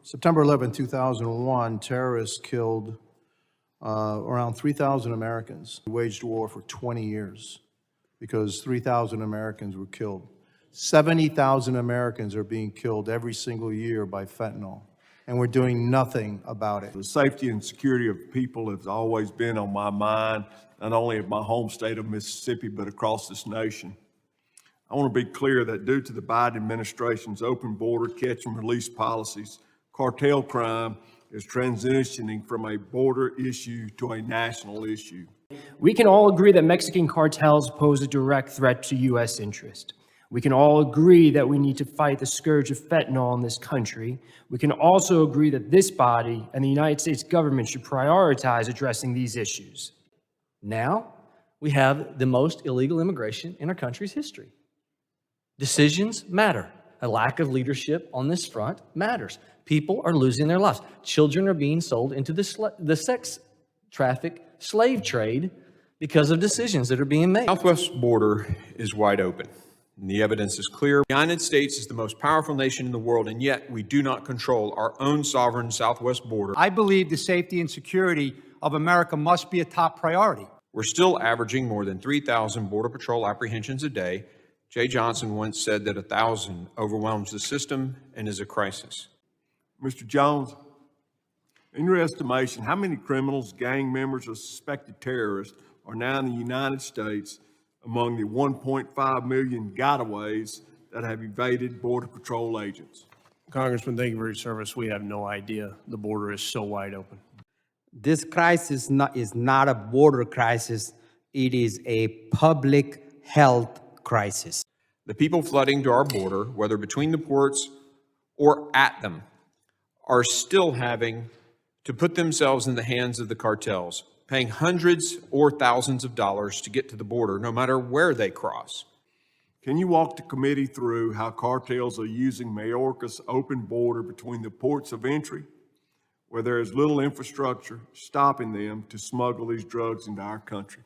September 11, 2001, terrorists killed around 3,000 Americans. We waged war for 20 years because 3,000 Americans were killed. 70,000 Americans are being killed every single year by fentanyl, and we're doing nothing about it. The safety and security of people has always been on my mind, not only of my home state of Mississippi, but across this nation. I want to be clear that due to the Biden administration's open border catch and release policies, cartel crime is transitioning from a border issue to a national issue. We can all agree that Mexican cartels pose a direct threat to U.S. interest. We can all agree that we need to fight the scourge of fentanyl in this country. We can also agree that this body and the United States government should prioritize addressing these issues. Now, we have the most illegal immigration in our country's history. Decisions matter. A lack of leadership on this front matters. People are losing their lives. Children are being sold into the sex traffic slave trade because of decisions that are being made. Southwest border is wide open, and the evidence is clear. The United States is the most powerful nation in the world, and yet we do not control our own sovereign southwest border. I believe the safety and security of America must be a top priority. We're still averaging more than 3,000 Border Patrol apprehensions a day. Jay Johnson once said that 1,000 overwhelms the system and is a crisis. Mr. Jones, in your estimation, how many criminals, gang members, or suspected terrorists are now in the United States among the 1.5 million gotaways that have evaded Border Patrol agents? Congressman, thank you for your service. We have no idea. The border is so wide open. This crisis is not a border crisis. It is a public health crisis. The people flooding to our border, whether between the ports or at them, are still having to put themselves in the hands of the cartels, paying hundreds or thousands of dollars to get to the border, no matter where they cross. Can you walk the committee through how cartels are using Mayorkas' open border between the ports of entry, where there is little infrastructure stopping them to smuggle these drugs into our country?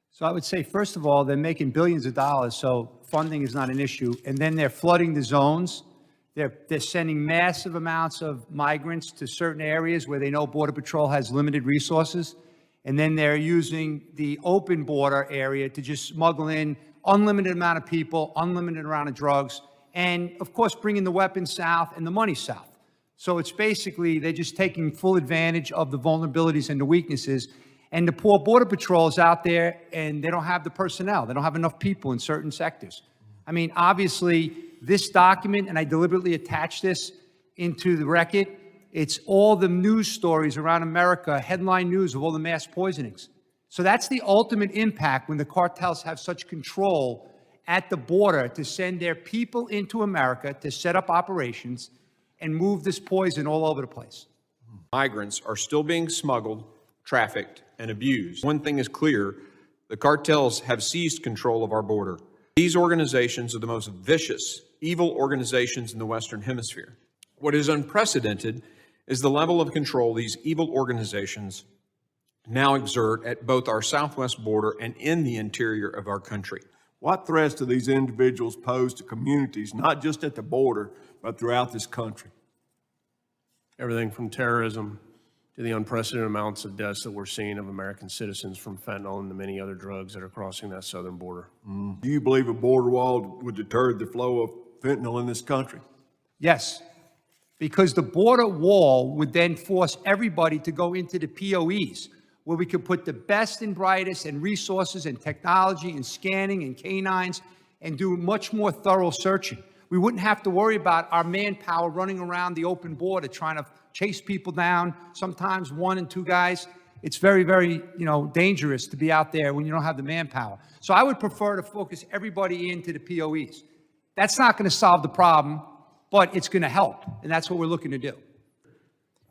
So I would say, first of all, they're making billions of dollars, so funding is not an issue. And then they're flooding the zones. They're sending massive amounts of migrants to certain areas where they know Border Patrol has limited resources. And then they're using the open border area to just smuggle in unlimited amount of people, unlimited amount of drugs, and of course, bringing the weapons south and the money south. So it's basically, they're just taking full advantage of the vulnerabilities and the weaknesses. And the poor Border Patrol is out there and they don't have the personnel. They don't have enough people in certain sectors. I mean, obviously, this document, and I deliberately attached this into the record, it's all the news stories around America, headline news of all the mass poisonings. So that's the ultimate impact when the cartels have such control at the border to send their people into America to set up operations and move this poison all over the place. Migrants are still being smuggled, trafficked, and abused. One thing is clear, the cartels have seized control of our border. These organizations are the most vicious, evil organizations in the Western Hemisphere. What is unprecedented is the level of control these evil organizations now exert at both our southwest border and in the interior of our country. What threats do these individuals pose to communities, not just at the border, but throughout this country? Everything from terrorism to the unprecedented amounts of deaths that we're seeing of American citizens from fentanyl and the many other drugs that are crossing that southern border. Do you believe a border wall would deter the flow of fentanyl in this country? Yes, because the border wall would then force everybody to go into the POEs, where we could put the best and brightest and resources and technology and scanning and canines and do much more thorough searching. We wouldn't have to worry about our manpower running around the open border trying to chase people down, sometimes one and two guys. It's very, very, dangerous to be out there when you don't have the manpower. So I would prefer to focus everybody into the POEs. That's not going to solve the problem, but it's going to help, and that's what we're looking to do.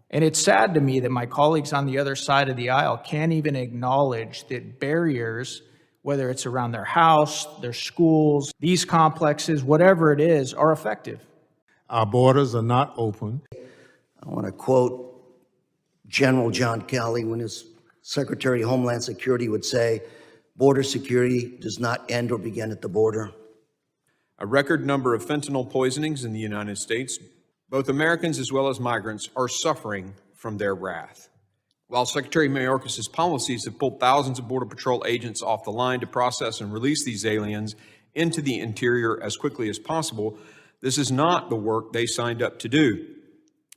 And it's sad to me that my colleagues on the other side of the aisle can't even acknowledge that barriers, whether it's around their house, their schools, these complexes, whatever it is, are effective. Our borders are not open. I want to quote General John Kelly when his Secretary of Homeland Security would say, "Border security does not end or begin at the border." A record number of fentanyl poisonings in the United States, Both Americans as well as migrants are suffering from their wrath. While Secretary Mayorkas's policies have pulled thousands of Border Patrol agents off the line to process and release these aliens into the interior as quickly as possible, this is not the work they signed up to do.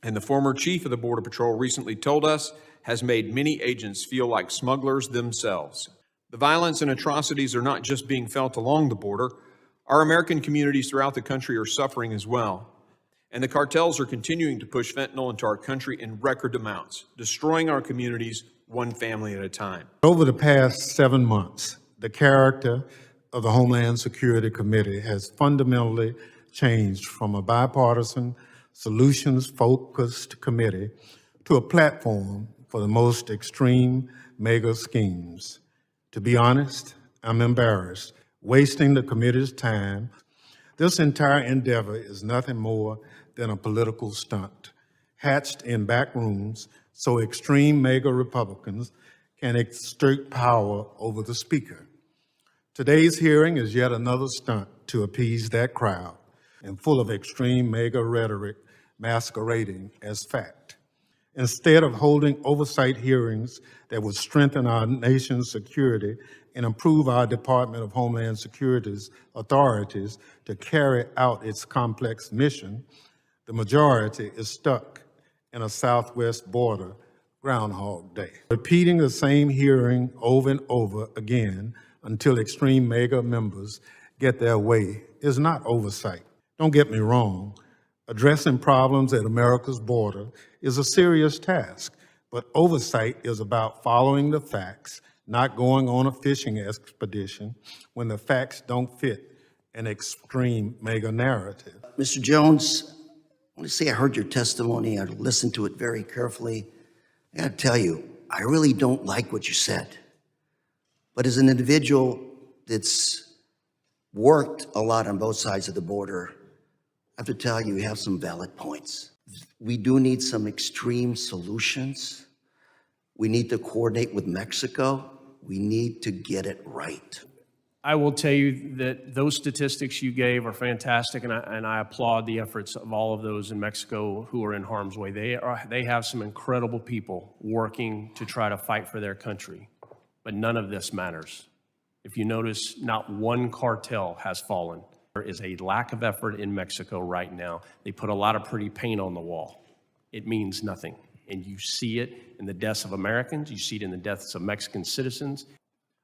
And the former chief of the Border Patrol recently told us has made many agents feel like smugglers themselves. The violence and atrocities are not just being felt along the border. Our American communities throughout the country are suffering as well. And the cartels are continuing to push fentanyl into our country in record amounts, destroying our communities one family at a time. Over the past 7 months, the character of the Homeland Security Committee has fundamentally changed from a bipartisan, solutions-focused committee to a platform for the most extreme mega schemes. To be honest, I'm embarrassed, wasting the committee's time. This entire endeavor is nothing more than a political stunt, hatched in back rooms so extreme mega Republicans can exert power over the Speaker. Today's hearing is yet another stunt to appease that crowd and full of extreme mega rhetoric masquerading as fact. Instead of holding oversight hearings that would strengthen our nation's security and improve our Department of Homeland Security's authorities to carry out its complex mission, the majority is stuck in a southwest border Groundhog Day. Repeating the same hearing over and over again until extreme mega members get their way is not oversight. Don't get me wrong. Addressing problems at America's border is a serious task, but oversight is about following the facts, not going on a fishing expedition when the facts don't fit an extreme mega narrative. Mr. Jones, I want to say I heard your testimony. I listened to it very carefully. I got to tell you, I really don't like what you said. But as an individual that's worked a lot on both sides of the border, I have to tell you, you have some valid points. We do need some extreme solutions. We need to coordinate with Mexico. We need to get it right. I will tell you that those statistics you gave are fantastic, and I applaud the efforts of all of those in Mexico who are in harm's way. They have some incredible people working to try to fight for their country, but none of this matters. If you notice, not one cartel has fallen. There is a lack of effort in Mexico right now. They put a lot of pretty paint on the wall. It means nothing, and you see it in the deaths of Americans. You see it in the deaths of Mexican citizens.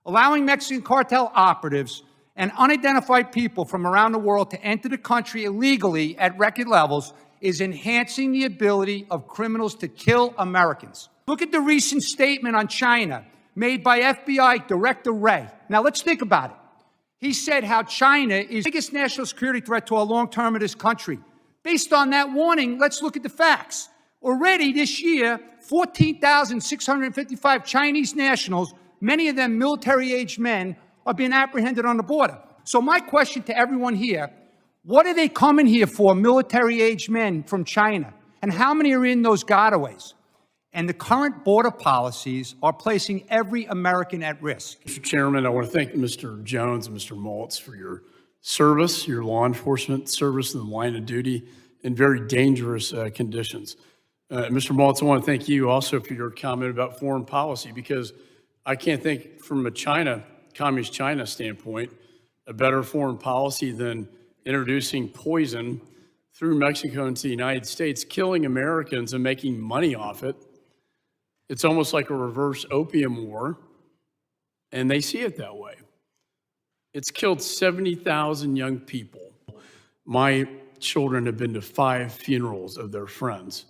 Allowing Mexican cartel operatives and unidentified people from around the world to enter the country illegally at record levels is enhancing the ability of criminals to kill Americans. Look at the recent statement on China made by FBI Director Wray. Now let's think about it. He said how China is the biggest national security threat to our long term of this country. Based on that warning, let's look at the facts. Already this year, 14,655 Chinese nationals, many of them military-aged men, are being apprehended on the border. So my question to everyone here, what are they coming here for, military-aged men from China? And how many are in those gotaways? And the current border policies are placing every American at risk. Mr. Chairman, I want to thank Mr. Jones and Mr. Maltz for your service, your law enforcement service in the line of duty in very dangerous conditions. Mr. Maltz, I want to thank you also for your comment about foreign policy, because I can't think from a communist China standpoint, a better foreign policy than introducing poison through Mexico into the United States, killing Americans and making money off it. It's almost like a reverse opium war, and they see it that way. It's killed 70,000 young people. My children have been to 5 funerals of their friends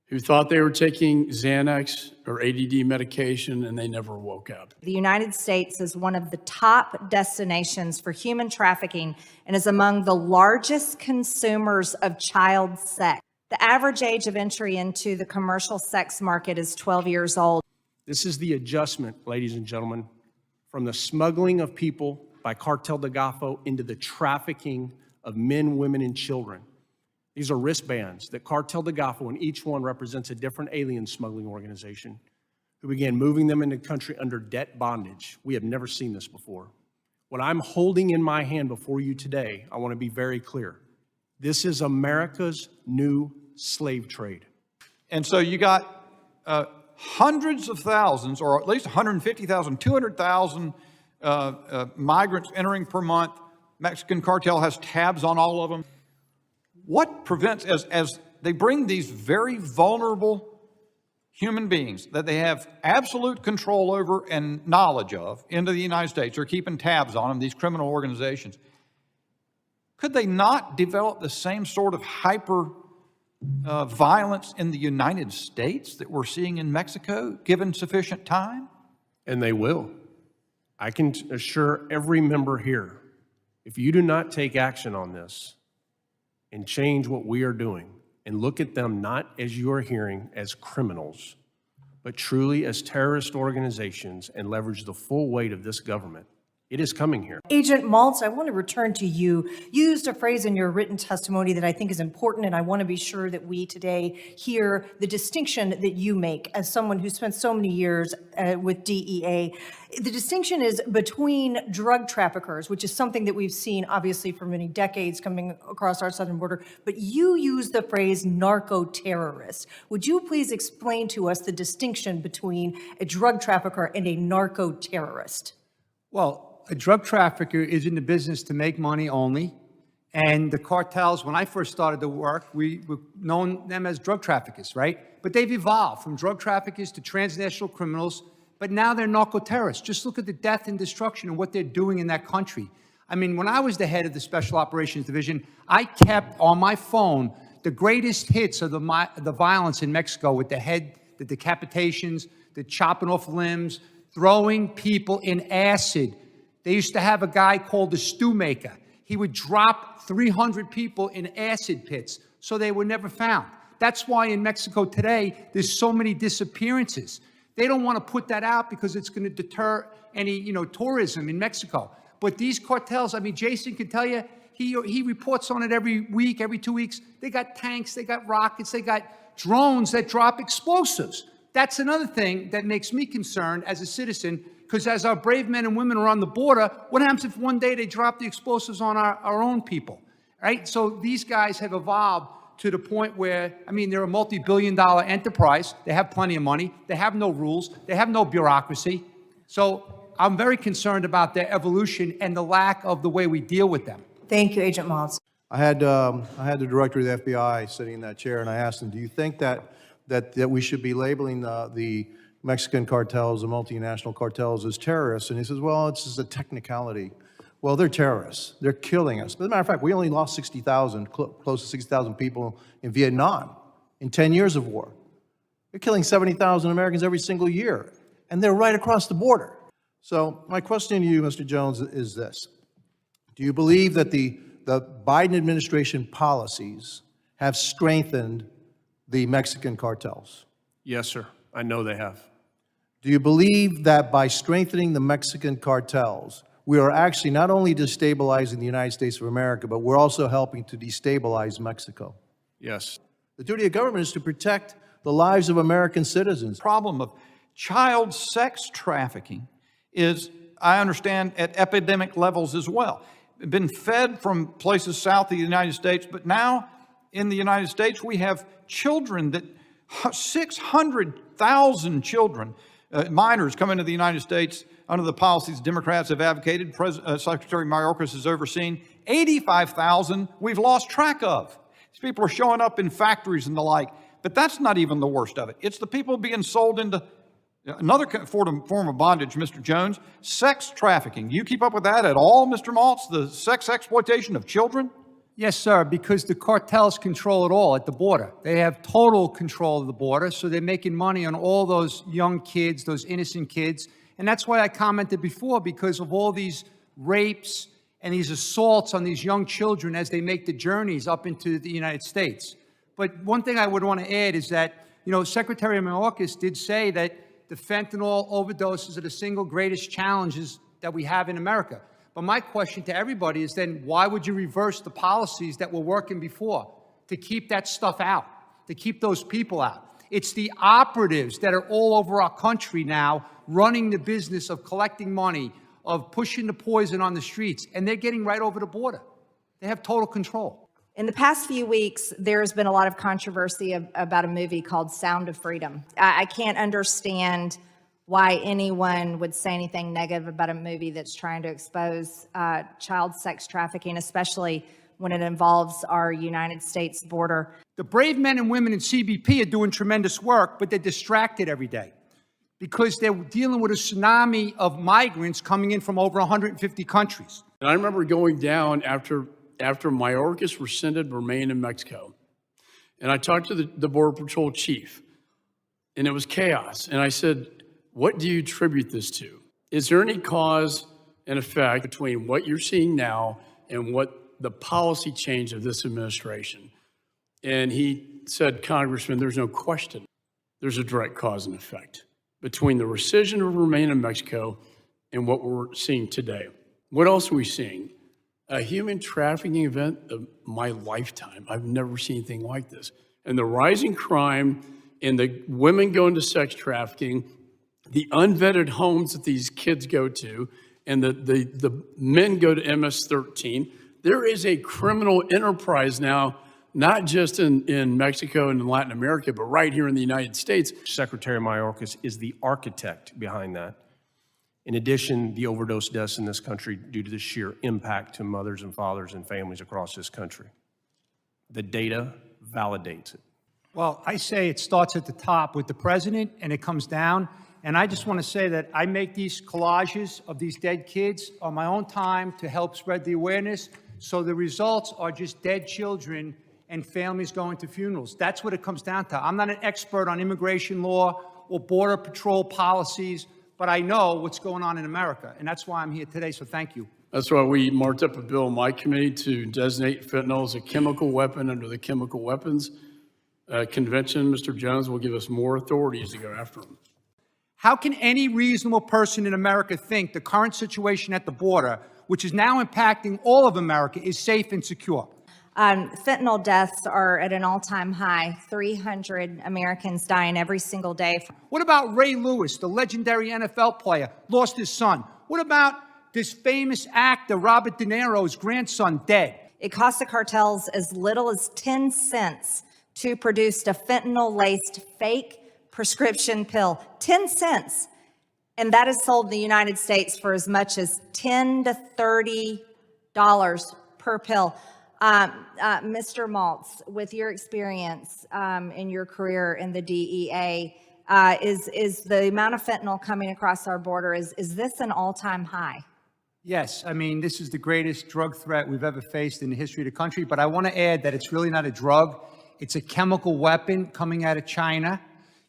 who thought they were taking Xanax or ADD medication, and they never woke up. The United States is one of the top destinations for human trafficking and is among the largest consumers of child sex. The average age of entry into the commercial sex market is 12 years old. This is the adjustment, ladies and gentlemen, from the smuggling of people by Cartel de Golfo into the trafficking of men, women, and children. These are wristbands that Cartel de Golfo, and each one represents a different alien smuggling organization, who began moving them into the country under debt bondage. We have never seen this before. What I'm holding in my hand before you today, I want to be very clear. This is America's new slave trade. And so you got hundreds of thousands, or at least 150,000, 200,000 migrants entering per month. Mexican Cartel has tabs on all of them. What prevents, as they bring these very vulnerable human beings that they have absolute control over and knowledge of into the United States, they're keeping tabs on them, these criminal organizations, could they not develop the same sort of hyper violence in the United States that we're seeing in Mexico, given sufficient time? And they will. I can assure every member here, if you do not take action on this and change what we are doing and look at them not as you are hearing as criminals, but truly as terrorist organizations and leverage the full weight of this government, it is coming here. Agent Maltz, I want to return to you. You used a phrase in your written testimony that I think is important, and I want to be sure that we today hear the distinction that you make as someone who spent so many years with DEA. The distinction is between drug traffickers, which is something that we've seen obviously for many decades coming across our southern border, but you use the phrase narco-terrorist. Would you please explain to us the distinction between a drug trafficker and a narco-terrorist? Well, a drug trafficker is in the business to make money only. And the cartels, when I first started to work, we known them as drug traffickers, right? But they've evolved from drug traffickers to transnational criminals, but now they're narco-terrorists. Just look at the death and destruction and what they're doing in that country. I mean, when I was the head of the Special Operations Division, I kept on my phone the greatest hits of the violence in Mexico with the decapitations, the chopping off limbs, throwing people in acid. They used to have a guy called the stew maker. He would drop 300 people in acid pits so they were never found. That's why in Mexico today, there's so many disappearances. They don't want to put that out because it's going to deter any, tourism in Mexico. But these cartels, I mean, Jason can tell you, he reports on it every week, every 2 weeks. They got tanks, they got rockets, they got drones that drop explosives. That's another thing that makes me concerned as a citizen, because as our brave men and women are on the border, what happens if one day they drop the explosives on our own people, right? So these guys have evolved to the point where, I mean, they're a multi-billion-dollar enterprise. They have plenty of money. They have no rules. They have no bureaucracy. So I'm very concerned about their evolution and the lack of the way we deal with them. Thank you, Agent Maltz. I had the director of the FBI sitting in that chair, and I asked him, do you think that we should be labeling the Mexican cartels, the multinational cartels, as terrorists? And he says, well, it's just a technicality. Well, they're terrorists. They're killing us. But as a matter of fact, we only lost 60,000, close to 60,000 people in Vietnam in 10 years of war. They're killing 70,000 Americans every single year, and they're right across the border. So my question to you, Mr. Jones, is this. Do you believe that the Biden administration policies have strengthened the Mexican cartels? Yes, sir. I know they have. Do you believe that by strengthening the Mexican cartels, we are actually not only destabilizing the United States of America, but we're also helping to destabilize Mexico? Yes. The duty of government is to protect the lives of American citizens. The problem of child sex trafficking is, I understand, at epidemic levels as well. Been fed from places south of the United States, but now in the United States we have children that 600,000 children, minors, come into the United States under the policies Democrats have advocated. Secretary Mayorkas has overseen. 85,000 we've lost track of. These people are showing up in factories and the like. But that's not even the worst of it. It's the people being sold into another form of bondage, Mr. Jones, sex trafficking. You keep up with that at all, Mr. Maltz, the sex exploitation of children? Yes, sir, because the cartels control it all at the border. They have total control of the border, so they're making money on all those young kids, those innocent kids. And that's why I commented before, because of all these rapes and these assaults on these young children as they make the journeys up into the United States. But one thing I would want to add is that, Secretary Mayorkas did say that the fentanyl overdoses are the single greatest challenges that we have in America. But my question to everybody is then, why would you reverse the policies that were working before to keep that stuff out, to keep those people out? It's the operatives that are all over our country now running the business of collecting money, of pushing the poison on the streets, and they're getting right over the border. They have total control. In the past few weeks, there's been a lot of controversy about a movie called Sound of Freedom. I can't understand why anyone would say anything negative about a movie that's trying to expose child sex trafficking, especially when it involves our United States border. The brave men and women in CBP are doing tremendous work, but they're distracted every day because they're dealing with a tsunami of migrants coming in from over 150 countries. And I remember going down after Mayorkas rescinded remain in Mexico. And I talked to the Border Patrol chief, and it was chaos. And I said, what do you attribute this to? Is there any cause and effect between what you're seeing now and what the policy change of this administration? And he said, Congressman, there's no question. There's a direct cause and effect between the rescission of remain in Mexico and what we're seeing today. What else are we seeing? A human trafficking event of my lifetime. I've never seen anything like this. And the rising crime and the women going to sex trafficking, the unvetted homes that these kids go to, and the men go to MS-13. There is a criminal enterprise now, not just in Mexico and in Latin America, but right here in the United States. Secretary Mayorkas is the architect behind that. In addition, the overdose deaths in this country due to the sheer impact to mothers and fathers and families across this country. The data validates it. Well, I say it starts at the top with the president and it comes down. And I just want to say that I make these collages of these dead kids on my own time to help spread the awareness. So the results are just dead children and families going to funerals. That's what it comes down to. I'm not an expert on immigration law or border patrol policies, but I know what's going on in America. And that's why I'm here today. So thank you. That's why we marked up a bill in my committee to designate fentanyl as a chemical weapon under the Chemical Weapons Convention. Mr. Jones will give us more authorities to go after them. How can any reasonable person in America think the current situation at the border, which is now impacting all of America, is safe and secure? Fentanyl deaths are at an all-time high. 300 Americans dying every single day. What about Ray Lewis, the legendary NFL player, lost his son? What about this famous actor, Robert De Niro's grandson, dead? It costs the cartels as little as 10 cents to produce a fentanyl-laced fake prescription pill. 10 cents. And that is sold in the United States for as much as $10 to $30 per pill. Mr. Maltz, with your experience in your career in the DEA, is the amount of fentanyl coming across our border, is this an all-time high? Yes, I mean, this is the greatest drug threat we've ever faced in the history of the country, but I want to add that it's really not a drug. It's a chemical weapon coming out of China,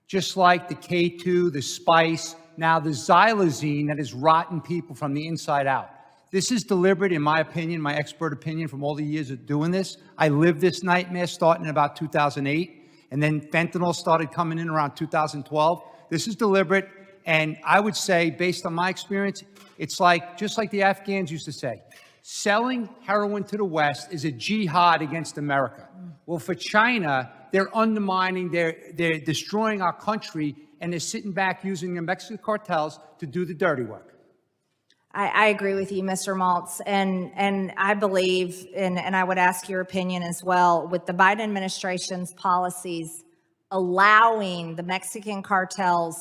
just like the K2, the spice, now the xylazine that is rotting people from the inside out. This is deliberate, in my opinion, my expert opinion from all the years of doing this. I lived this nightmare starting in about 2008, and then fentanyl started coming in around 2012. This is deliberate, and I would say, based on my experience, it's like, just like the Afghans used to say, selling heroin to the West is a jihad against America. Well, for China, they're undermining, they're destroying our country, and they're sitting back using the Mexican cartels to do the dirty work. I agree with you, Mr. Maltz, and I believe, and I would ask your opinion as well, with the Biden administration's policies allowing the Mexican cartels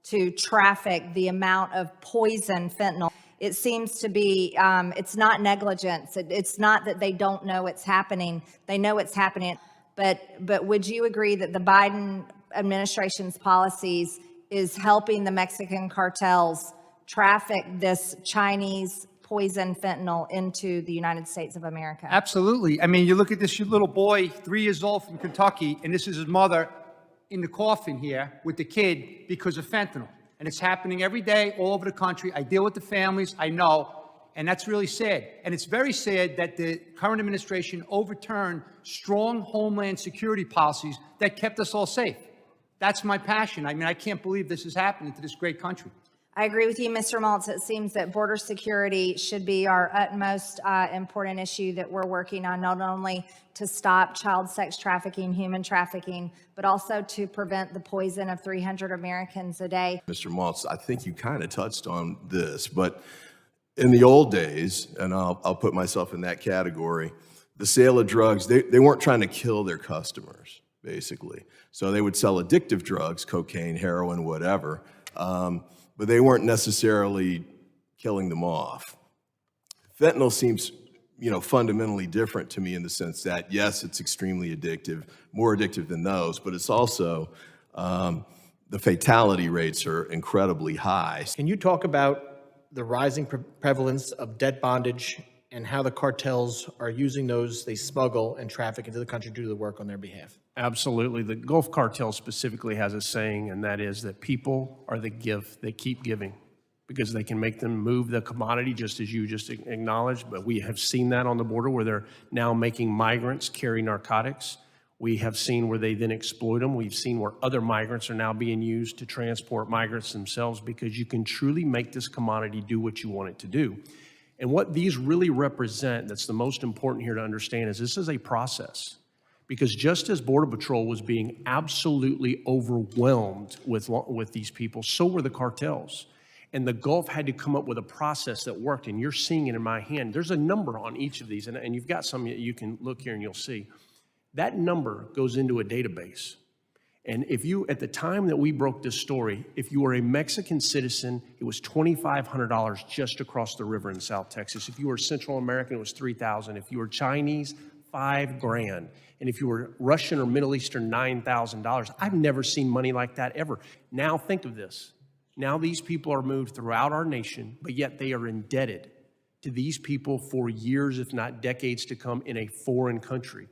to traffic the amount of poison fentanyl, it seems to be, it's not negligence. It's not that they don't know it's happening. They know it's happening. But would you agree that the Biden administration's policies is helping the Mexican cartels traffic this Chinese poison fentanyl into the United States of America? Absolutely. I mean, you look at this little boy, 3 years old from Kentucky, and this is his mother in the coffin here with the kid because of fentanyl. And it's happening every day all over the country. I deal with the families, I know, and that's really sad. And it's very sad that the current administration overturned strong Homeland Security policies that kept us all safe. That's my passion. I mean, I can't believe this is happening to this great country. I agree with you, Mr. Maltz. It seems that border security should be our utmost important issue that we're working on, not only to stop child sex trafficking, human trafficking, but also to prevent the poison of 300 Americans a day. Mr. Maltz, I think you kind of touched on this, but in the old days, and I'll put myself in that category, the sale of drugs, they weren't trying to kill their customers, basically. So they would sell addictive drugs, cocaine, heroin, whatever, but they weren't necessarily killing them off. Fentanyl seems, fundamentally different to me in the sense that, yes, it's extremely addictive, more addictive than those, but it's also, the fatality rates are incredibly high. Can you talk about the rising prevalence of debt bondage and how the cartels are using those they smuggle and traffic into the country to do the work on their behalf? Absolutely. The Gulf Cartel specifically has a saying, and that is that people are the gift they keep giving, because they can make them move the commodity, just as you just acknowledged. But we have seen that on the border where they're now making migrants carry narcotics. We have seen where they then exploit them. We've seen where other migrants are now being used to transport migrants themselves, because you can truly make this commodity do what you want it to do. And what these really represent, that's the most important here to understand, is this is a process. Because just as Border Patrol was being absolutely overwhelmed with these people, so were the cartels. And the Gulf had to come up with a process that worked, and you're seeing it in my hand. There's a number on each of these, and you've got some that you can look here and you'll see. That number goes into a database. And if you, at the time that we broke this story, if you were a Mexican citizen, it was $2,500 just across the river in South Texas. If you were Central American, it was $3,000. If you were Chinese, $5,000. And if you were Russian or Middle Eastern, $9,000. I've never seen money like that ever. Now think of this. Now these people are moved throughout our nation, but yet they are indebted to these people for years, if not decades to come, in a foreign country.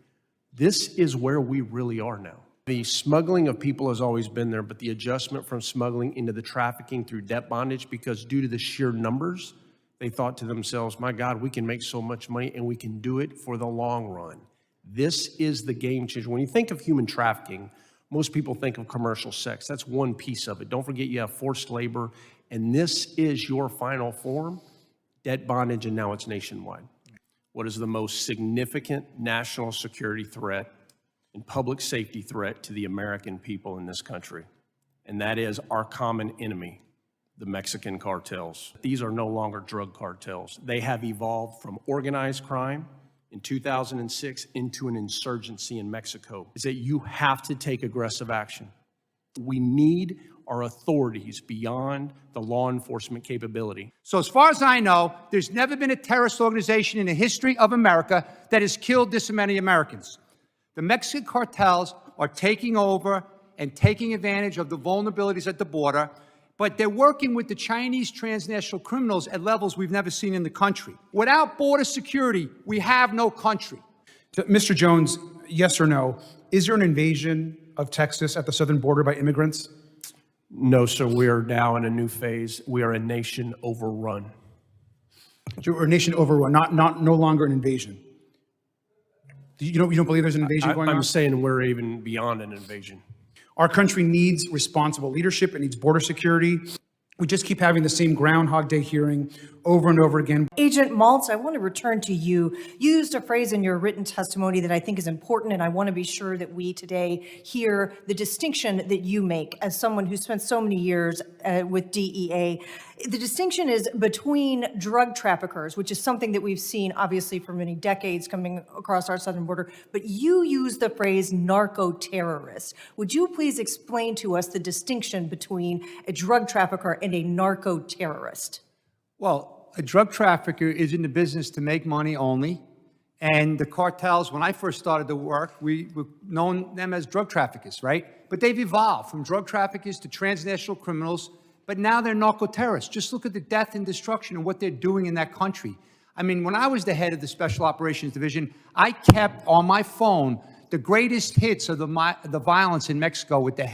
This is where we really are now. The smuggling of people has always been there, but the adjustment from smuggling into the trafficking through debt bondage, because due to the sheer numbers, they thought to themselves, my God, we can make so much money and we can do it for the long run. This is the game changer. When you think of human trafficking, most people think of commercial sex. That's one piece of it. Don't forget you have forced labor, and this is your final form, debt bondage, and now it's nationwide. What is the most significant national security threat and public safety threat to the American people in this country? And that is our common enemy, the Mexican cartels. These are no longer drug cartels. They have evolved from organized crime in 2006 into an insurgency in Mexico. Is that you have to take aggressive action. We need our authorities beyond the law enforcement capability. So as far as I know, there's never been a terrorist organization in the history of America that has killed this many Americans. The Mexican cartels are taking over and taking advantage of the vulnerabilities at the border, but they're working with the Chinese transnational criminals at levels we've never seen in the country. Without border security, we have no country. Mr. Jones, yes or no, is there an invasion of Texas at the southern border by immigrants? No, sir, we are now in a new phase. We are a nation overrun. So we're a nation overrun, no longer an invasion. You don't believe there's an invasion going on? I'm saying we're even beyond an invasion. Our country needs responsible leadership. It needs border security. We just keep having the same Groundhog Day hearing over and over again. Agent Maltz, I want to return to you. You used a phrase in your written testimony that I think is important, and I want to be sure that we today hear the distinction that you make as someone who spent so many years with DEA. The distinction is between drug traffickers, which is something that we've seen obviously for many decades coming across our southern border, but you use the phrase narco-terrorist. Would you please explain to us the distinction between a drug trafficker and a narco-terrorist? Well, a drug trafficker is in the business to make money only. And the cartels, when I first started to work, we known them as drug traffickers, right? But they've evolved from drug traffickers to transnational criminals, but now they're narco-terrorists. Just look at the death and destruction and what they're doing in that country. I mean, when I was the head of the Special Operations Division, I kept on my phone the greatest hits of the violence in Mexico with the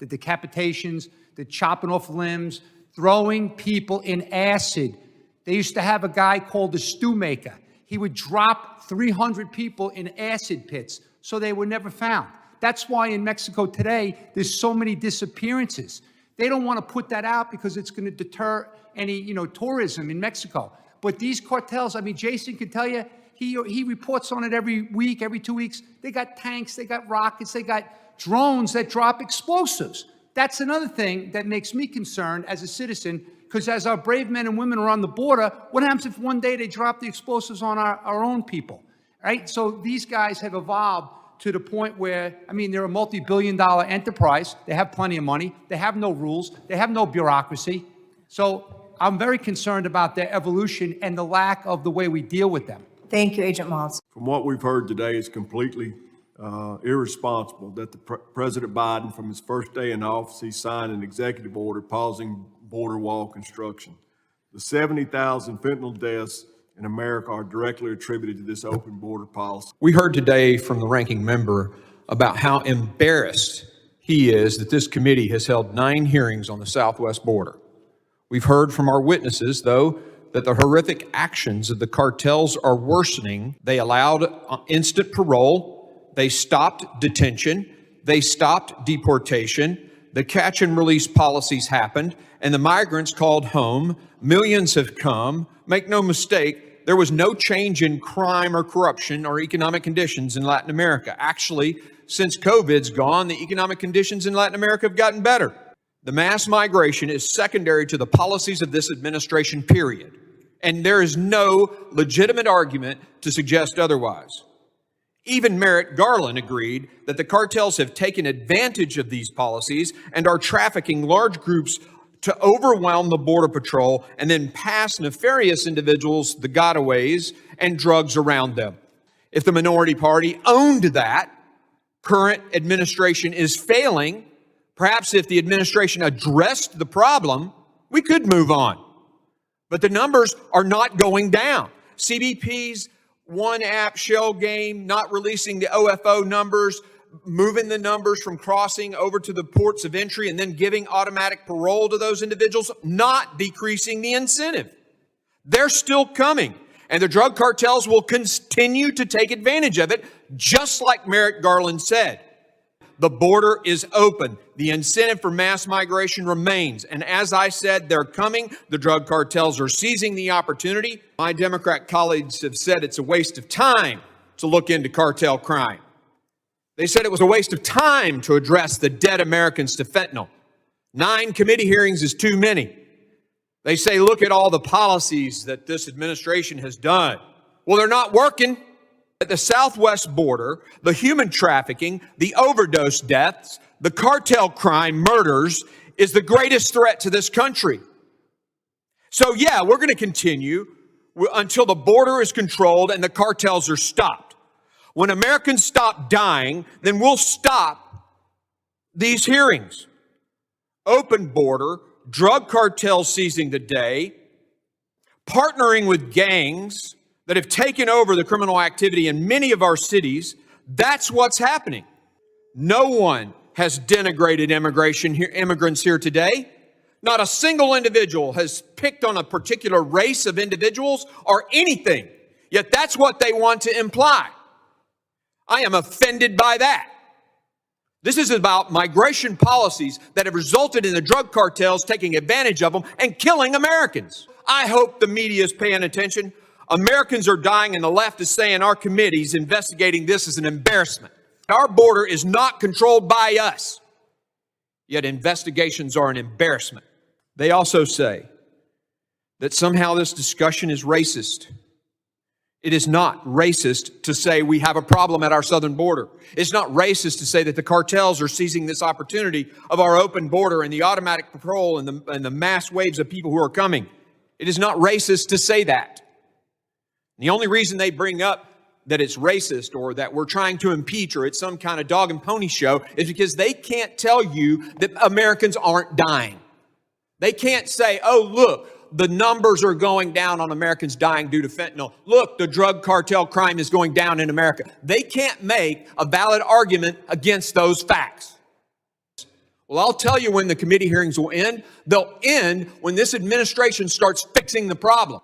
decapitations, the chopping off limbs, throwing people in acid. They used to have a guy called the stew maker. He would drop 300 people in acid pits so they were never found. That's why in Mexico today, there's so many disappearances. They don't want to put that out because it's going to deter any, tourism in Mexico. But these cartels, I mean, Jaeson can tell you, he reports on it every week, every 2 weeks. They got tanks, they got rockets, they got drones that drop explosives. That's another thing that makes me concerned as a citizen, because as our brave men and women are on the border, what happens if one day they drop the explosives on our own people? right? So these guys have evolved to the point where, I mean, they're a multi-billion-dollar enterprise. They have plenty of money. They have no rules. They have no bureaucracy. So I'm very concerned about their evolution and the lack of the way we deal with them. Thank you, Agent Moss. From what we've heard today, it's completely irresponsible that President Biden, from his first day in office, he signed an executive order pausing border wall construction. The 70,000 fentanyl deaths in America are directly attributed to this open border policy. We heard today from the ranking member about how embarrassed he is that this committee has held 9 hearings on the southwest border. We've heard from our witnesses, though, that the horrific actions of the cartels are worsening. They allowed instant parole. They stopped detention. They stopped deportation. The catch and release policies happened, and the migrants called home. Millions have come. Make no mistake, there was no change in crime or corruption or economic conditions in Latin America. Actually, since COVID's gone, the economic conditions in Latin America have gotten better. The mass migration is secondary to the policies of this administration, period. And there is no legitimate argument to suggest otherwise. Even Merrick Garland agreed that the cartels have taken advantage of these policies and are trafficking large groups to overwhelm the Border Patrol and then pass nefarious individuals the gotaways and drugs around them. If the minority party owned that, current administration is failing. Perhaps if the administration addressed the problem, we could move on. But the numbers are not going down. CBP's one app shell game, not releasing the OFO numbers, moving the numbers from crossing over to the ports of entry and then giving automatic parole to those individuals, not decreasing the incentive. They're still coming, and the drug cartels will continue to take advantage of it, just like Merrick Garland said. The border is open. The incentive for mass migration remains. And as I said, they're coming. The drug cartels are seizing the opportunity. My Democrat colleagues have said it's a waste of time to look into cartel crime. They said it was a waste of time to address the dead Americans to fentanyl. 9 committee hearings is too many. They say, look at all the policies that this administration has done. Well, they're not working. At the southwest border, the human trafficking, the overdose deaths, the cartel crime, murders, is the greatest threat to this country. So yeah, we're going to continue until the border is controlled and the cartels are stopped. When Americans stop dying, then we'll stop these hearings. Open border, drug cartels seizing the day, partnering with gangs that have taken over the criminal activity in many of our cities. That's what's happening. No one has denigrated immigrants here today. Not a single individual has picked on a particular race of individuals or anything. Yet that's what they want to imply. I am offended by that. This is about migration policies that have resulted in the drug cartels taking advantage of them and killing Americans. I hope the media is paying attention. Americans are dying, and the left is saying our committee's investigating this as an embarrassment. Our border is not controlled by us, yet investigations are an embarrassment. They also say that somehow this discussion is racist. It is not racist to say we have a problem at our southern border. It's not racist to say that the cartels are seizing this opportunity of our open border and the automatic patrol and the mass waves of people who are coming. It is not racist to say that. The only reason they bring up that it's racist or that we're trying to impeach or it's some kind of dog and pony show is because they can't tell you that Americans aren't dying. They can't say, oh, look, the numbers are going down on Americans dying due to fentanyl. Look, the drug cartel crime is going down in America. They can't make a valid argument against those facts. Well, I'll tell you when the committee hearings will end. They'll end when this administration starts fixing the problem.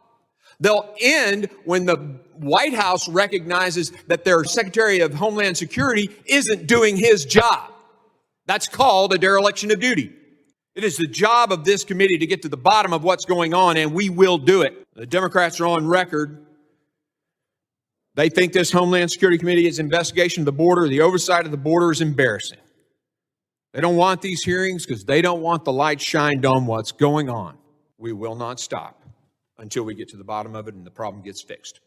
They'll end when the White House recognizes that their Secretary of Homeland Security isn't doing his job. That's called a dereliction of duty. It is the job of this committee to get to the bottom of what's going on, and we will do it. The Democrats are on record. They think this Homeland Security Committee's investigation of the border, the oversight of the border, is embarrassing. They don't want these hearings because they don't want the light shined on what's going on. We will not stop until we get to the bottom of it and the problem gets fixed.